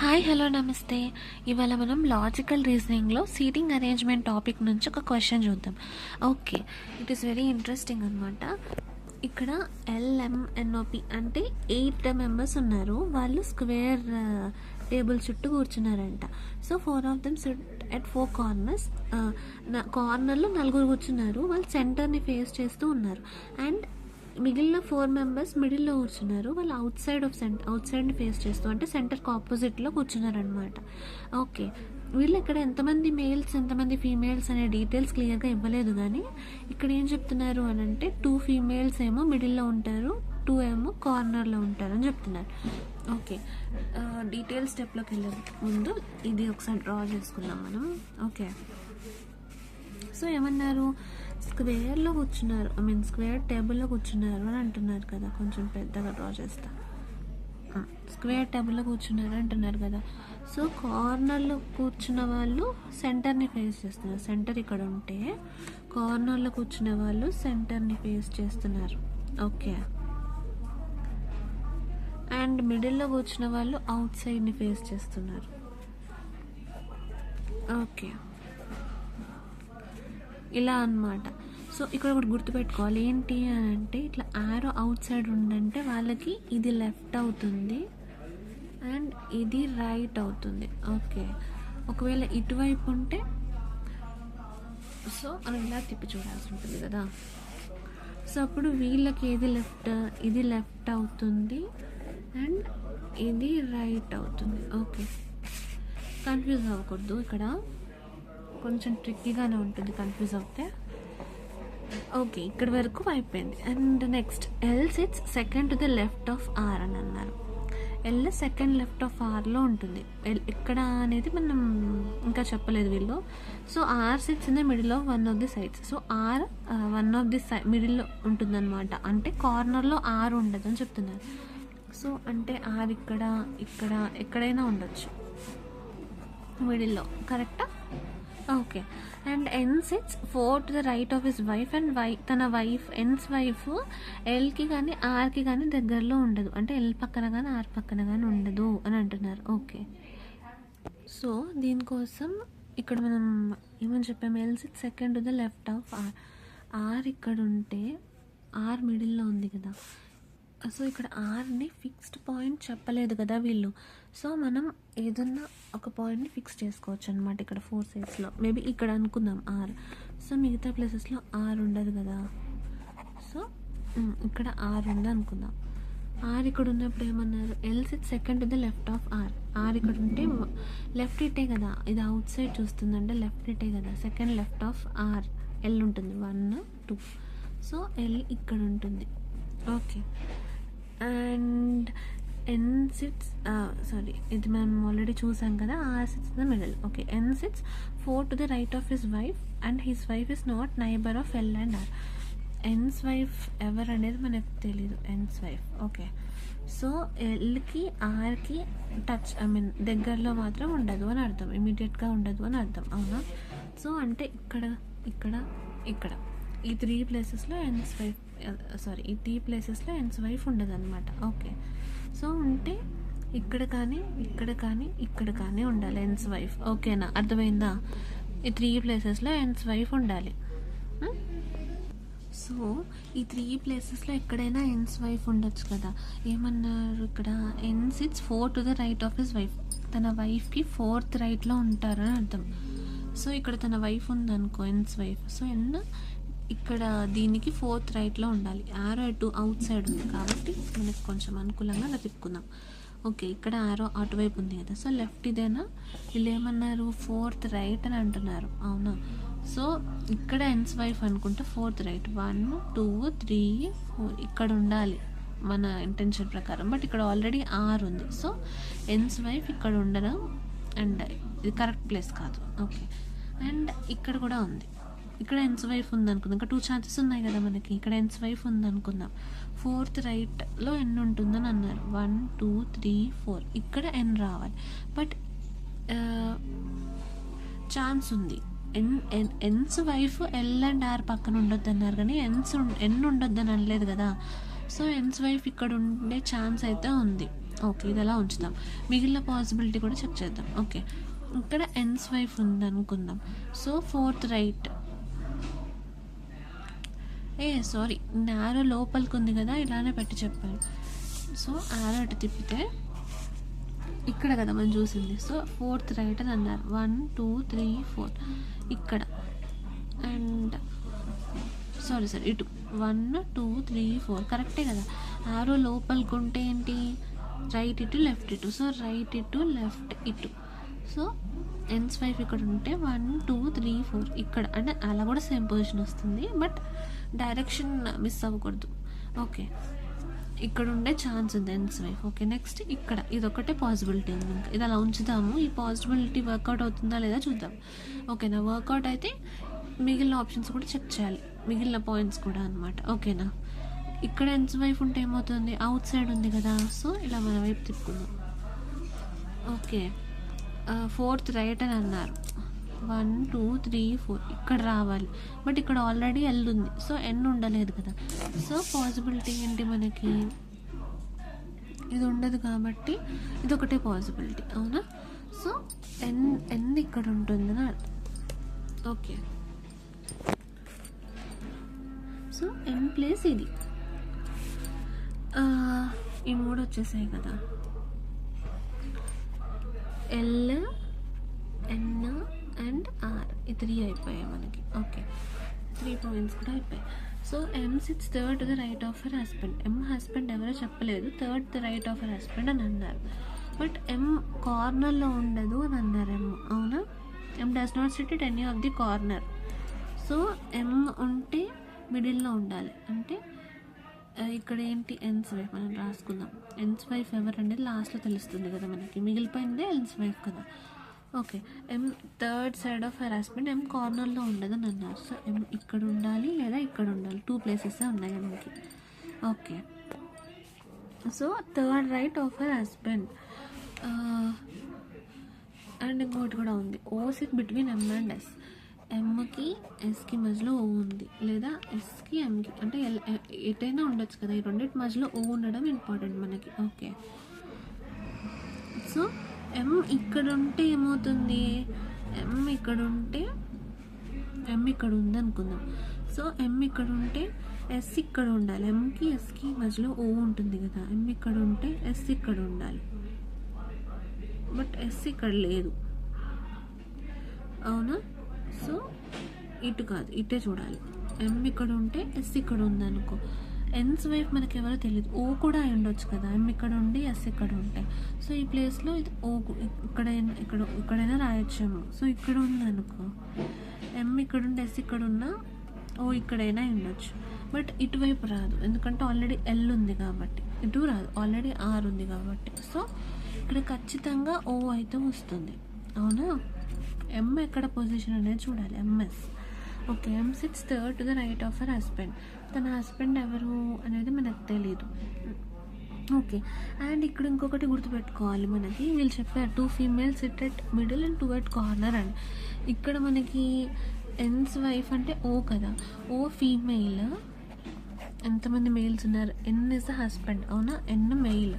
Hi hello నమస్తే. ఇవాళ మనం లాజికల్ రీజనింగ్లో సీటింగ్ అరేంజ్మెంట్ టాపిక్ నుంచి ఒక క్వశ్చన్ చూద్దాం. Okay, it is very interesting అనమాట. ఇక్కడ ఎల్ఎంఎన్ఓపి అంటే 8 మెంబర్స్ ఉన్నారు. వాళ్ళు స్క్వేర్ టేబుల్ చుట్టూ కూర్చున్నారంట. So 4 of them sit at 4 corners. కార్నర్లో 4 కూర్చున్నారు. వాళ్ళు సెంటర్ని ఫేస్ చేస్తూ ఉన్నారు. అండ్ మిగిలిన 4 మెంబర్స్ మిడిల్లో కూర్చున్నారు. వాళ్ళు అవుట్ సైడ్ని ఫేస్ చేస్తూ అంటే సెంటర్కి ఆపోజిట్లో కూర్చున్నారనమాట. ఓకే, వీళ్ళు ఇక్కడ ఎంతమంది మేల్స్ ఎంతమంది ఫీమేల్స్ అనే డీటెయిల్స్ క్లియర్గా ఇవ్వలేదు, కానీ ఇక్కడ ఏం చెప్తున్నారు అని అంటే 2 ఫీమేల్స్ ఏమో మిడిల్లో ఉంటారు, 2 ఏమో కార్నర్లో ఉంటారు అని చెప్తున్నారు. ఓకే, డీటెయిల్ స్టెప్లోకి వెళ్ళే ముందు ఇది ఒకసారి డ్రా చేసుకుందాం మనం. ఓకే, సో ఏమన్నారు, స్క్వేర్లో కూర్చున్నారు, స్క్వేర్ టేబుల్లో కూర్చున్నారు అని అంటున్నారు కదా. కొంచెం పెద్దగా డ్రా చేస్తా. స్క్వేర్ టేబుల్లో కూర్చున్నారు అంటున్నారు కదా. సో కార్నర్లో కూర్చున్న వాళ్ళు సెంటర్ని ఫేస్ చేస్తున్నారు. సెంటర్ ఇక్కడ ఉంటే కార్నర్లో కూర్చున్న వాళ్ళు సెంటర్ని ఫేస్ చేస్తున్నారు. ఓకే, అండ్ మిడిల్లో కూర్చున్న వాళ్ళు అవుట్ సైడ్ని ఫేస్ చేస్తున్నారు. ఓకే, ఇలా అన్నమాట. సో ఇక్కడ ఒకటి గుర్తుపెట్టుకోవాలి, ఏంటి అని అంటే ఇట్లా ఆరో అవుట్ సైడ్ ఉందంటే వాళ్ళకి ఇది లెఫ్ట్ అవుతుంది అండ్ ఇది రైట్ అవుతుంది. ఓకే, ఒకవేళ ఇటువైపు ఉంటే సో మనం ఇలా తిప్పి చూడాల్సి ఉంటుంది కదా. సో అప్పుడు వీళ్ళకి ఇది లెఫ్ట్ అవుతుంది అండ్ ఇది రైట్ అవుతుంది. ఓకే, కన్ఫ్యూజ్ అవ్వకూడదు, ఇక్కడ కొంచెం ట్రిక్కీగానే ఉంటుంది కన్ఫ్యూజ్ అవుతే. ఓకే, ఇక్కడ వరకు అయిపోయింది. And next L sits second to the left of R అని అన్నారు. ఎల్ సెకండ్ లెఫ్ట్ ఆఫ్ ఆర్లో ఉంటుంది. ఎక్కడ అనేది మనం ఇంకా చెప్పలేదు వీళ్ళు. So R sits in the middle of one of the sides. So R one of the మిడిల్లో ఉంటుందన్నమాట. అంటే కార్నర్లో ఆర్ ఉండదు అని చెప్తున్నారు. సో అంటే ఆర్ ఇక్కడ ఎక్కడైనా ఉండొచ్చు మిడిల్లో, కరెక్టా? Okay, and N sits 4 to the right of his wife and తన వైఫ్ ఎన్స్ వైఫ్ ఎల్కి కానీ ఆర్కి కానీ దగ్గరలో ఉండదు. అంటే ఎల్ పక్కన కానీ ఆర్ పక్కన కానీ ఉండదు అని అంటున్నారు. ఓకే, సో దీనికోసం ఇక్కడ మనం ఏమని చెప్పాము, L sits second to the left of R. R ఇక్కడ ఉంటే ఆర్ మిడిల్లో ఉంది కదా. సో ఇక్కడ ఆర్ని ఫిక్స్డ్ పాయింట్ చెప్పలేదు కదా వీళ్ళు. సో మనం ఏదన్నా ఒక పాయింట్ని ఫిక్స్ చేసుకోవచ్చు అనమాట. ఇక్కడ 4 సైడ్స్లో మేబీ ఇక్కడ అనుకుందాం ఆర్. సో మిగతా ప్లేసెస్లో ఆర్ ఉండదు కదా. సో ఇక్కడ ఆర్ ఉంది అనుకుందాం. ఆర్ ఇక్కడ ఉన్నప్పుడు ఏమన్నారు, L sit second to the left of R. R ఇక్కడ ఉంటే లెఫ్ట్ ఇటే కదా, ఇది అవుట్ సైడ్ చూస్తుందంటే లెఫ్ట్ ఇటే కదా. Second left of R L ఉంటుంది 1 2. సో ఎల్ ఇక్కడ ఉంటుంది. ఓకే, అండ్ ఎన్ సిట్స్ ఇది మనం ఆల్రెడీ చూసాం కదా. R sits in the middle. Okay, N sits 4 to the right of his wife and his wife is not neighbour of L and R. N's wife ఎవరు అనేది మనకు తెలీదు. N's wife. Okay, so ఎల్కి ఆర్కి touch దగ్గరలో మాత్రం ఉండదు అని అర్థం, ఇమీడియట్గా ఉండదు అని అర్థం, అవునా? సో అంటే ఇక్కడ ఈ 3 ప్లేసెస్లో ఎన్స్ వైఫ్ ఈ 3 ప్లేసెస్లో ఎన్స్ వైఫ్ ఉండదు అనమాట. ఓకే, సో ఉంటే ఇక్కడ కానీ ఉండాలి ఎన్స్ వైఫ్. ఓకేనా, అర్థమైందా? ఈ 3 ప్లేసెస్లో ఎన్స్ వైఫ్ ఉండాలి. సో ఈ 3 ప్లేసెస్లో ఎక్కడైనా ఎన్స్ వైఫ్ ఉండొచ్చు కదా. ఏమన్నారు ఇక్కడ, N sits 4 to the right of his wife. తన వైఫ్కి 4th రైట్లో ఉంటారని అర్థం. సో ఇక్కడ తన వైఫ్ ఉందనుకో, ఎన్స్ వైఫ్. సో ఇక్కడ దీనికి 4th రైట్లో ఉండాలి. ఆరో అటు అవుట్ సైడ్ ఉంది కాబట్టి మనకు కొంచెం అనుకూలంగా అలా తిప్పుకుందాం. ఓకే, ఇక్కడ ఆరో అటువైపు ఉంది కదా. సో లెఫ్ట్ ఇదేనా, వీళ్ళు ఏమన్నారు 4th రైట్ అని అంటున్నారు, అవునా? సో ఇక్కడ ఎన్స్ వైఫ్ అనుకుంటే 4th రైట్ 1 2 3 4 ఇక్కడ ఉండాలి మన ఇంటెన్షన్ ప్రకారం. బట్ ఇక్కడ ఆల్రెడీ ఆర్ ఉంది. సో ఎన్స్ వైఫ్ ఇక్కడ ఉండడం అండ్ ఇది కరెక్ట్ ప్లేస్ కాదు. ఓకే, అండ్ ఇక్కడ కూడా ఉంది. ఇక్కడ ఎన్స్ వైఫ్ ఉంది అనుకుందాం. ఇంకా 2 ఛాన్సెస్ ఉన్నాయి కదా మనకి. ఇక్కడ ఎన్స్ వైఫ్ ఉంది అనుకుందాం. 4th రైట్లో ఎన్ ఉంటుందని అన్నారు. 1 2 3 4 ఇక్కడ ఎన్ రావాలి. బట్ ఛాన్స్ ఉంది. ఎన్స్ వైఫ్ ఎల్ అండ్ ఆర్ పక్కన ఉండొద్దు అన్నారు, కానీ ఎన్ ఉండొద్దని అనలేదు కదా. సో ఎన్స్ వైఫ్ ఇక్కడ ఉండే ఛాన్స్ అయితే ఉంది. ఓకే, ఇది ఎలా ఉంచుతాం. మిగిలిన పాసిబిలిటీ కూడా చెక్ చేద్దాం. ఓకే, ఇక్కడ ఎన్స్ వైఫ్ ఉంది అనుకుందాం. So fourth right, sorry arrow లోపలికి ఉంది కదా, ఇలానే పెట్టి చెప్పారు. సో యారో అటు తిప్పితే ఇక్కడ కదా మనం చూసింది. సో ఫోర్త్ రైట్ అని అన్నారు. 1 2 3 4 ఇక్కడ. అండ్ సారీ ఇటు 1 2 3 4 కరెక్టే కదా. యారో లోపలికి ఉంటే ఏంటి, రైట్ ఇటు లెఫ్ట్ ఇటు. సో రైట్ ఇటు లెఫ్ట్ ఇటు. సో ఎన్స్ వైఫ్ ఇక్కడ ఉంటే 1 2 3 4 ఇక్కడ. అంటే అలా కూడా సేమ్ పొజిషన్ వస్తుంది, బట్ డైరెక్షన్ మిస్ అవ్వకూడదు. ఓకే, ఇక్కడ ఉండే ఛాన్స్ ఉంది ఎన్స్ వైఫ్. ఓకే, నెక్స్ట్ ఇక్కడ ఇదొక్కటే పాసిబిలిటీ ఉంది. ఇంకా ఇది అలా ఉంచుదాము. ఈ పాసిబిలిటీ వర్కౌట్ అవుతుందా లేదా చూద్దాం. ఓకేనా, వర్కౌట్ అయితే మిగిలిన ఆప్షన్స్ కూడా చెక్ చేయాలి, మిగిలిన పాయింట్స్ కూడా అనమాట. ఓకేనా, ఇక్కడ ఎన్స్ వైఫ్ ఉంటే ఏమవుతుంది, అవుట్ సైడ్ ఉంది కదా. సో ఇలా మన వైపు తిప్పుకుందాం. ఓకే, ఫోర్త్ రైట్ అని అన్నారు. 1 2 3 4 ఇక్కడ రావాలి, బట్ ఇక్కడ ఆల్రెడీ ఎల్ ఉంది. సో ఎన్ ఉండలేదు కదా. సో పాసిబిలిటీ ఏంటి మనకి, ఇది ఉండదు కాబట్టి ఇది ఒకటే పాసిబిలిటీ, అవునా. సో ఎన్ ఇక్కడ ఉంటుందని అర్థం. ఓకే, సో ఎన్ ప్లేస్ ఇది. ఈ మూడు వచ్చేసాయి కదా, ఎల్ ఎన్ అండ్ ఆర్, ఈ 3 అయిపోయాయి మనకి. ఓకే, 3 పాయింట్స్ కూడా అయిపోయాయి. So M sits third to the right of her husband. M husband ఎవరో చెప్పలేదు, third the right of her husband అని అన్నారు. బట్ ఎమ్ కార్నర్లో ఉండదు అని అన్నారు. ఎమ్ అవునా, M does not sit it any of the corner. So M ఉంటే మిడిల్లో ఉండాలి. అంటే ఇక్కడ ఏంటి, ఎన్స్ వైఫ్ మనం రాసుకుందాం. ఎన్స్ వైఫ్ ఎవరు అనేది లాస్ట్లో తెలుస్తుంది కదా మనకి, మిగిలిపోయిందే ఎన్స్ వైఫ్ కదా. Okay, M third side of her husband, M కార్నర్లో ఉండదు అని అన్నారు. సో ఎమ్ ఇక్కడ ఉండాలి లేదా ఇక్కడ ఉండాలి, 2 ప్లేసెస్ ఉన్నాయి మనకి. Okay, so third right of her husband. And ఇంకోటి కూడా ఉంది, O sit between M and S. ఎమ్కి ఎస్కి మధ్యలో ఓ ఉంది, లేదా ఎస్కి ఎమ్కి, అంటే ఎటైనా ఉండొచ్చు కదా. ఈ రెండింటి మధ్యలో ఓ ఉండడం ఇంపార్టెంట్ మనకి. ఓకే, సో ఎమ్ ఇక్కడ ఉంటే ఏమవుతుంది, ఎమ్ ఇక్కడ ఉంటే, ఎమ్ ఇక్కడ ఉంది అనుకుందాం. సో ఎమ్ ఇక్కడ ఉంటే ఎస్ ఇక్కడ ఉండాలి. ఎమ్కి ఎస్కి మధ్యలో ఓ ఉంటుంది కదా, ఎమ్ ఇక్కడ ఉంటే ఎస్ ఇక్కడ ఉండాలి. బట్ ఎస్ ఇక్కడ లేదు, అవునా. సో ఇటు కాదు, ఇటే చూడాలి. ఎమ్ ఇక్కడ ఉంటే ఎస్ ఇక్కడ ఉంది అనుకో. ఎన్స్ వైఫ్ మనకి ఎవరో తెలియదు, ఓ కూడా అయి ఉండొచ్చు కదా. ఎమ్ ఇక్కడ ఉండి ఎస్ ఇక్కడ ఉంటాయి. సో ఈ ప్లేస్లో ఇది ఓ ఇక్కడైనా రాయొచ్చేమో. సో ఇక్కడ ఉంది అనుకో, ఎమ్ ఇక్కడ ఉండి ఎస్ ఇక్కడ ఉన్నా ఓ ఇక్కడైనా ఉండొచ్చు. బట్ ఇటువైపు రాదు, ఎందుకంటే ఆల్రెడీ ఎల్ ఉంది కాబట్టి. ఇటు రాదు, ఆల్రెడీ ఆర్ ఉంది కాబట్టి. సో ఇక్కడ ఖచ్చితంగా ఓ అయితే వస్తుంది, అవునా. ఎమ్ ఎక్కడ పొజిషన్ అనేది చూడాలి, MS. Okay, M sits third to the right of her husband. తన హస్బెండ్ ఎవరు అనేది మనకు తెలీదు. ఓకే, అండ్ ఇక్కడ ఇంకొకటి గుర్తుపెట్టుకోవాలి మనకి, వీళ్ళు చెప్పారు 2 females SIT at middle and 2 at corner అని. ఇక్కడ మనకి ఎన్స్ వైఫ్ అంటే ఓ కదా, ఓ ఫీమేల్. ఎంతమంది మెయిల్స్ ఉన్నారు, ఎన్ ఇస్ ద హస్బెండ్, అవునా. N male,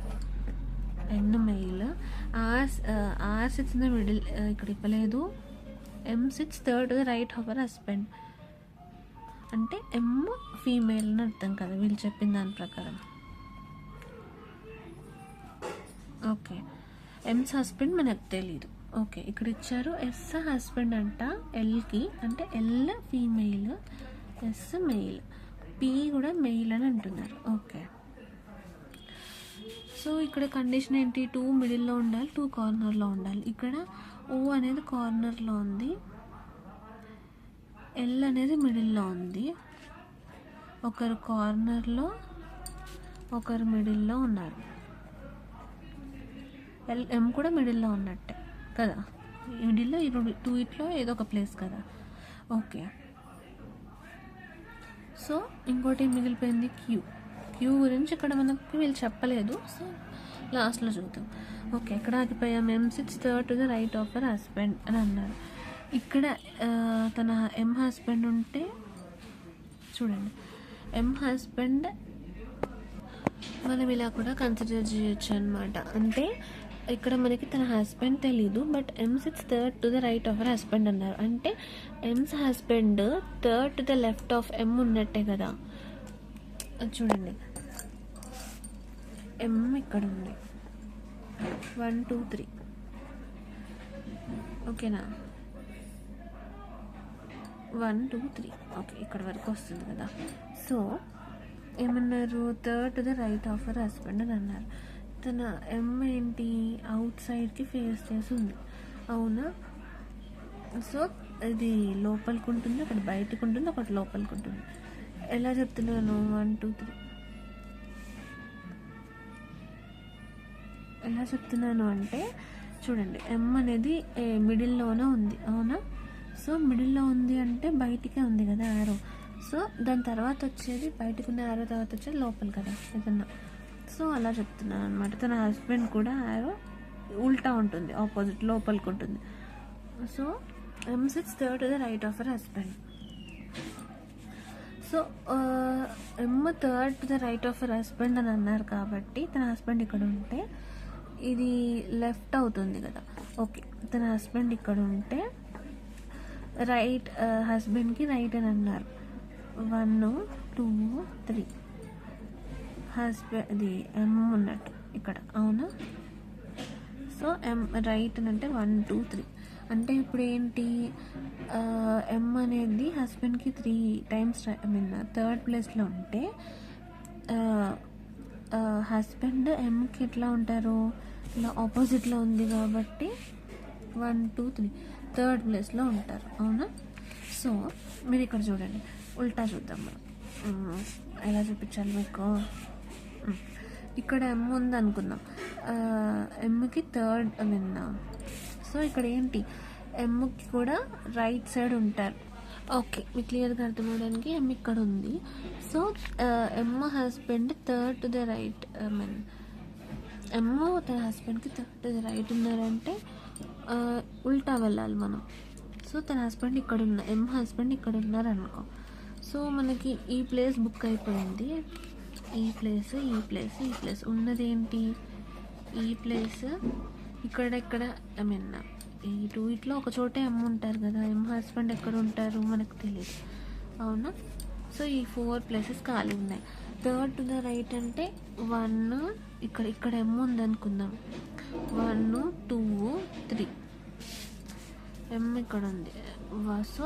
R sits in the middle, ఇక్కడ ఇవ్వలేదు. M sits third to the right of her husband అంటే ఎమ్ ఫీమేల్ అని అర్థం కదా వీళ్ళు చెప్పిన దాని ప్రకారం. ఓకే, ఎమ్స్ హస్బెండ్ మనకు తెలీదు. ఓకే, ఇక్కడ ఇచ్చారు ఎస్ హస్బెండ్ అంట ఎల్కి, అంటే L female, S male, P కూడా మెయిల్ అని అంటున్నారు. ఓకే, సో ఇక్కడ కండిషన్ ఏంటి, 2 మిడిల్లో ఉండాలి, 2 కార్నర్లో ఉండాలి. ఇక్కడ ఓ అనేది కార్నర్లో ఉంది, ఎల్ అనేది మిడిల్లో ఉంది. ఒకరు కార్నర్లో ఒకరు మిడిల్లో ఉన్నారు. ఎం కూడా మిడిల్లో ఉన్నట్టే కదా, మిడిల్లో ఈ 2 ఇట్లో ఏదో ఒక ప్లేస్ కదా. ఓకే, సో ఇంకోటి మిగిలిపోయింది క్యూ గురించి ఇక్కడ మనకి వీళ్ళు చెప్పలేదు. సో లాస్ట్లో చూద్దాం. ఓకే, ఎక్కడ ఆగిపోయాం, M sits third to the right of her husband అని అన్నారు. ఇక్కడ తన ఎమ్ హస్బెండ్ ఉంటే చూడండి, ఎమ్ హస్బెండ్ మనం ఇలా కూడా కన్సిడర్ చేయొచ్చు అనమాట. అంటే ఇక్కడ మనకి తన హస్బెండ్ తెలీదు, but M sits third to the right of her husband అన్నారు. అంటే M's husband third to the left of M ఉన్నట్టే కదా. చూడండి, ఎమ్ ఇక్కడ ఉంది, 1 2 3, ఓకేనా, 1 2 3, ఓకే, ఇక్కడ వరకు వస్తుంది కదా. సో ఏమన్నారు, third to the right of her husband అని అన్నారు. తన ఎమ్ ఏంటి, అవుట్ సైడ్కి ఫేస్ చేసి ఉంది, అవునా. సో ఇది లోపలికి ఉంటుంది, ఒకటి బయటకు ఉంటుంది, ఒకటి లోపలికి ఉంటుంది. ఎలా చెప్తున్నాను, 1 2 3 ఎలా చెప్తున్నాను అంటే చూడండి, ఎమ్ అనేది మిడిల్లోనే ఉంది, అవునా. సో మిడిల్లో ఉంది అంటే బయటికే ఉంది కదా యారో. సో దాని తర్వాత వచ్చేది బయటకు ఉన్న యారో తర్వాత వచ్చేది లోపల కదా ఏదన్నా. సో అలా చెప్తున్నాను అనమాట. తన హస్బెండ్ కూడా యారో ఉల్టా ఉంటుంది, ఆపోజిట్ లోపలికి ఉంటుంది. So M sits third to the right of her husband. So M third to the right of her husband అని అన్నారు కాబట్టి తన హస్బెండ్ ఇక్కడ ఉంటే ఇది లెఫ్ట్ అవుతుంది కదా. ఓకే, తన హస్బెండ్ ఇక్కడ ఉంటే రైట్, హస్బెండ్కి రైట్ అని అన్నారు. 1 2 3 హస్బెండ్ ఇది ఎమ్ ఉన్నట్టు ఇక్కడ, అవునా. సో ఎమ్ రైట్ అని అంటే 1 2 3 అంటే ఇప్పుడు ఏంటి, ఎమ్ అనేది హస్బెండ్కి 3 times థర్డ్ ప్లేస్లో ఉంటే హస్బెండ్ ఎమ్కి ఎట్లా ఉంటారు, ఇలా ఆపోజిట్లో ఉంది కాబట్టి 1 2 3 థర్డ్ ప్లేస్లో ఉంటారు, అవునా. సో మీరు ఇక్కడ చూడండి, ఉల్టా చూద్దాం మనం. ఎలా చూపించాలి మీకు, ఇక్కడ ఎమ్ ఉంది అనుకుందాం, ఎమ్కి థర్డ్ సో ఇక్కడ ఏంటి, ఎమ్కి కూడా రైట్ సైడ్ ఉంటారు. ఓకే, మీకు క్లియర్గా అర్థమవడానికి ఎమ్ ఇక్కడ ఉంది. So M husband third to the right, M తన హస్బెండ్కి థర్డ్ టు ద రైట్ ఉన్నారంటే ఉల్టా వెళ్ళాలి మనం. సో తన హస్బెండ్ ఇక్కడ ఉన్న, ఎమ్ హస్బెండ్ ఇక్కడ ఉన్నారు అనుకో. సో మనకి ఈ ప్లేస్ బుక్ అయిపోయింది, ఈ ప్లేస్ ఈ ప్లేస్ ఈ ప్లేస్ ఉన్నది ఏంటి, ఈ ప్లేస్ ఇక్కడ ఇటు ఇట్లా ఒక చోటే ఎమ్ ఉంటారు కదా. ఎమ్ హస్బెండ్ ఎక్కడ ఉంటారు మనకు తెలియదు, అవునా. సో ఈ 4 places ఖాళీ ఉన్నాయి. థర్డ్ టు ద రైట్ అంటే 1 ఇక్కడ ఎమ్ ఉంది అనుకుందాం, 1 2 3 ఎమ్ ఇక్కడ ఉంది. So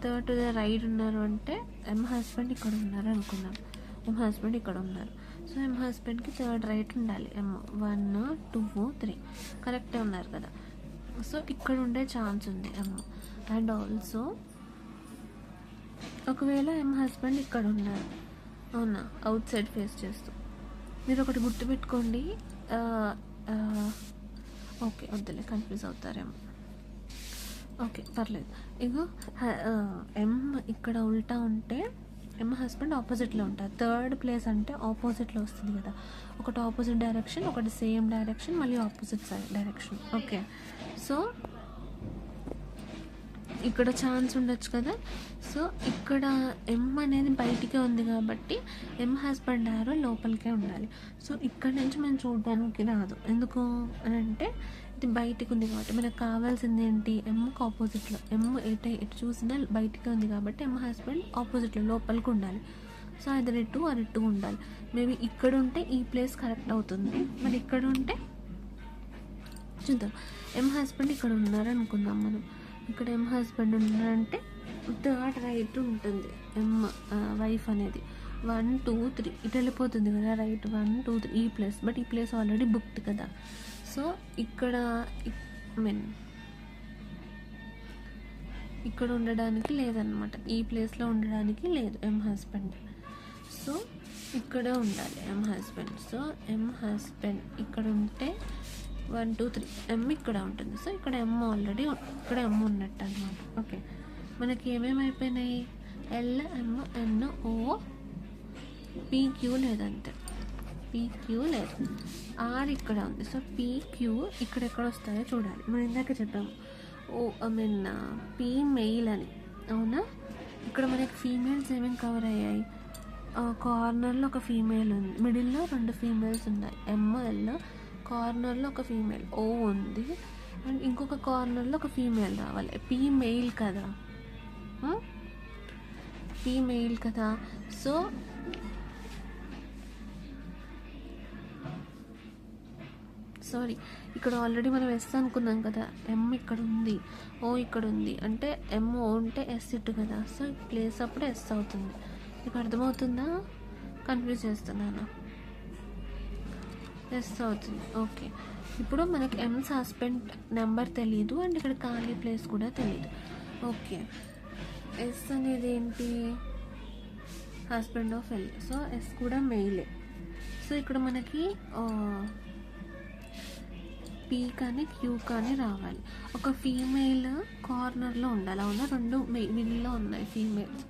third to the right ఉన్నారు అంటే ఎమ్ హస్బెండ్ ఇక్కడ ఉన్నారు అనుకుందాం, ఎమ్ హస్బెండ్ ఇక్కడ ఉన్నారు. సో ఎమ్ హస్బెండ్కి థర్డ్ రైట్ ఉండాలి, ఎమ్ 1 2 3 కరెక్టే ఉన్నారు కదా. సో ఇక్కడ ఉండే ఛాన్స్ ఉంది ఎమ్. అండ్ ఆల్సో ఒకవేళ ఎమ్ హస్బెండ్ ఇక్కడ ఉన్నారు, అవునా, అవుట్ సైడ్ ఫేస్ చేస్తూ. మీరు ఒకటి గుర్తుపెట్టుకోండి, ఓకే వద్దులే, కన్ఫ్యూజ్ అవుతారేమో. ఓకే పర్లేదు. ఇగో ఎమ్ ఇక్కడ ఉల్టా ఉంటే ఎమ్ హస్బెండ్ ఆపోజిట్లో ఉంటారు. థర్డ్ ప్లేస్ అంటే ఆపోజిట్లో వస్తుంది కదా, ఒకటి ఆపోజిట్ డైరెక్షన్, ఒకటి సేమ్ డైరెక్షన్, మళ్ళీ opposite side direction. Okay, so ఇక్కడ ఛాన్స్ ఉండొచ్చు కదా. సో ఇక్కడ ఎమ్ అనేది బయటికే ఉంది కాబట్టి ఎమ్ హస్బెండ్ యారో లోపలికే ఉండాలి. సో ఇక్కడ నుంచి మనం చూడడానికి రాదు, ఎందుకు అని అంటే ఇది బయటికి ఉంది కాబట్టి. మనకు కావాల్సింది ఏంటి, ఎమ్కి ఆపోజిట్లో, ఎమ్ ఎటు చూసినా బయటికే ఉంది కాబట్టి ఎమ్ హస్బెండ్ ఆపోజిట్లో లోపలికి ఉండాలి. సో అది ఇటు ఉండాలి. మేబీ ఇక్కడ ఉంటే ఈ ప్లేస్ కరెక్ట్ అవుతుంది, మరి ఇక్కడ ఉంటే చూద్దాం. ఎమ్ హస్బెండ్ ఇక్కడ ఉన్నారు అనుకుందాం మనం, ఇక్కడ ఎమ్ హస్బెండ్ ఉన్నారంటే థర్డ్ రైట్ ఉంటుంది ఎమ్ వైఫ్ అనేది. 1 2 3 ఇటు వెళ్ళిపోతుంది కదా రైట్, 1 2 3 ఈ ప్లేస్. బట్ ఈ ప్లేస్ ఆల్రెడీ బుక్డ్ కదా. సో ఇక్కడ ఇక్కడ ఉండడానికి లేదనమాట, ఈ ప్లేస్లో ఉండడానికి లేదు ఎమ్ హస్బెండ్. సో ఇక్కడ ఉండాలి ఎమ్ హస్బెండ్. సో ఎమ్ హస్బెండ్ ఇక్కడ ఉంటే 1 2 3 ఎమ్ ఇక్కడ ఉంటుంది. సో ఇక్కడ ఎమ్ ఆల్రెడీ ఇక్కడ ఎమ్ ఉన్నట్టు అనమాట. ఓకే, మనకి ఏమేమి అయిపోయినాయి, ఎల్ ఎమ్ ఎన్ ఓ పీక్యూ లేదంతే, పీక్యూ లేదు. ఆర్ ఇక్కడ ఉంది. సో పీక్యూ ఇక్కడ ఎక్కడ వస్తాయో చూడాలి. మనం ఇందాక చెప్పాము పీ మెయిల్ అని, అవునా. ఇక్కడ మనకి ఫీమేల్స్ ఏమేమి కవర్ అయ్యాయి, కార్నర్లో ఒక ఫీమేల్ ఉంది, మిడిల్లో 2 ఫీమేల్స్ ఉన్నాయి, ఎంఎల్. కార్నర్లో ఒక ఫీమేల్ ఓ ఉంది, అండ్ ఇంకొక కార్నర్లో ఒక ఫీమేల్ రావాలి. ఫీమేల్ కదా, ఫీమేల్ కదా. సో సారీ, ఇక్కడ ఆల్రెడీ మనం ఎస్ అనుకున్నాం కదా, ఎం ఇక్కడ ఉంది, ఓ ఇక్కడ ఉంది, అంటే ఎం ఓ ఉంటే ఎస్ ఇటు కదా. సో ప్లేస్ అప్పుడు ఎస్ అవుతుంది. మీకు అర్థమవుతుందా? కన్ఫ్యూజ్ చేస్తున్నాను. ఎస్ అవుతుంది. ఓకే, ఇప్పుడు మనకి ఎం సస్పెండ్ నెంబర్ తెలీదు, అండ్ ఇక్కడ ఖాళీ ప్లేస్ కూడా తెలీదు. ఓకే, ఎస్ అనేది ఏంటి? Husband of L. So S కూడా మెయిలే. సో ఇక్కడ మనకి పీ కానీ క్యూ కానీ రావాలి. ఒక ఫీమేల్ కార్నర్లో ఉండాలి, అవునా? 2 మిడిల్లో ఉన్నాయి ఫీమేల్స్,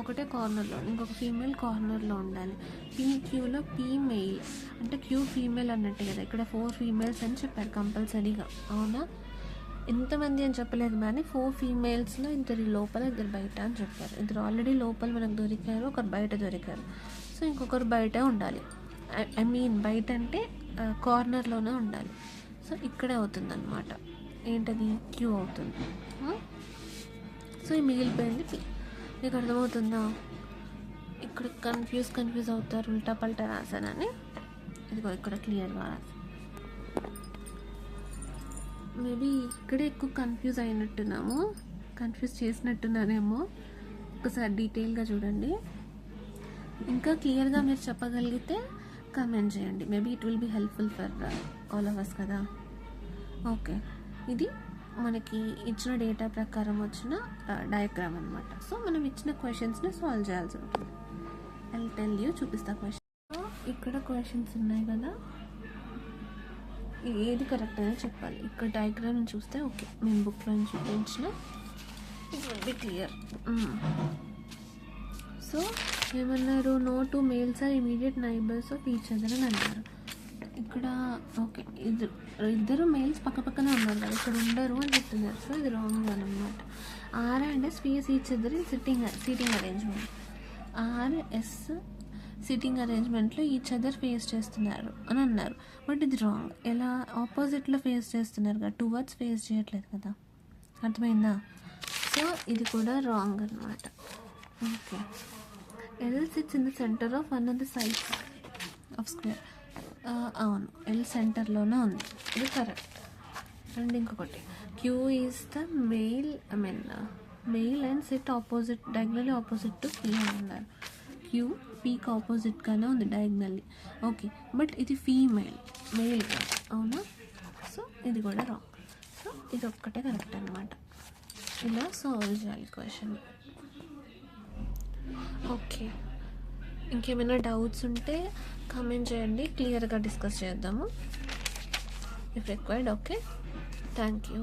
ఒకటే కార్నర్లో, ఇంకొక ఫీమేల్ కార్నర్లో ఉండాలి. పీ క్యూలో పీ మెయిల్ అంటే క్యూ ఫీమేల్ అన్నట్టు కదా. ఇక్కడ 4 ఫీమేల్స్ అని చెప్పారు కంపల్సరీగా, అవునా? ఎంతమంది అని చెప్పలేదు, కానీ 4 ఫీమేల్స్లో 2 లోపల 2 బయట అని చెప్పారు. 2 ఆల్రెడీ లోపల మనకు దొరికారు, 1 బయట దొరికారు. సో ఇంకొకరు బయట ఉండాలి. ఐ మీన్ బయట అంటే కార్నర్లోనే ఉండాలి. సో ఇక్కడే అవుతుంది అన్నమాట. ఏంటది? క్యూ అవుతుంది. సో ఈ మిగిలిపోయింది పీ. మీకు అర్థమవుతుందా? ఇక్కడ కన్ఫ్యూజ్ అవుతారు, ఉల్టా పల్టా రాసానని. ఇదిగో ఇక్కడ క్లియర్గా రాసి, మేబీ ఇక్కడే ఎక్కువ కన్ఫ్యూజ్ అయినట్టున్నాము, కన్ఫ్యూజ్ చేసినట్టున్నానేమో. ఒకసారి డీటెయిల్గా చూడండి. ఇంకా క్లియర్గా మీరు చెప్పగలిగితే కామెంట్ చేయండి. Maybe it will be helpful for all of us కదా. ఓకే, ఇది మనకి ఇచ్చిన డేటా ప్రకారం వచ్చిన డయాగ్రామ్ అనమాట. సో మనం ఇచ్చిన క్వశ్చన్స్ని సాల్వ్ చేయాల్సి ఉంటుంది. ఐ టెల్ యూ, చూపిస్తా క్వశ్చన్. ఇక్కడ క్వశ్చన్స్ ఉన్నాయి కదా, ఏది కరెక్ట్ అనేది చెప్పాలి. ఇక్కడ డయాగ్రామ్ చూస్తే ఓకే, మేము బుక్లో చూపించిన it will be clear. So ఏమన్నారు? No 2 males are immediate neighbours of each other అని అన్నారు. ఇక్కడ ఓకే, ఇద్దరు మేల్స్ పక్క పక్కనే ఉన్నారు కదా, ఇక్కడ ఉండరు అని చెప్తున్నారు. సో ఇది రాంగ్ అనమాట. R and S face each other in seating arrangement. R S sitting అరేంజ్మెంట్లో ఈచ్ అదర్ ఫేస్ చేస్తున్నారు అని అన్నారు. బట్ ఇది రాంగ్. ఎలా? ఆపోజిట్లో ఫేస్ చేస్తున్నారు కదా, టువర్డ్స్ ఫేస్ చేయట్లేదు కదా. అర్థమైందా? సో ఇది కూడా రాంగ్ అనమాట. Okay, L sits in the centre of one of the sides of square. అవును, ఎల్ సెంటర్లోనే ఉంది, ఇది కరెక్ట్. అండ్ ఇంకొకటి, Q is the male and sit opposite, diagonally opposite to P అని అన్నారు. క్యూ పీకి ఆపోజిట్గానే ఉంది డయాగ్నల్లీ. ఓకే, బట్ ఇది ఫీమేల్, మెయిల్ కాదు, అవునా? సో ఇది కూడా రాంగ్. సో ఇది ఒక్కటే కరెక్ట్ అనమాట. ఇలా సాల్వ్ చేయాలి క్వశ్చన్. ఓకే, ఇంకేమైనా డౌట్స్ ఉంటే కామెంట్ చేయండి, క్లియర్గా డిస్కస్ చేద్దాము if required. Okay, thank you.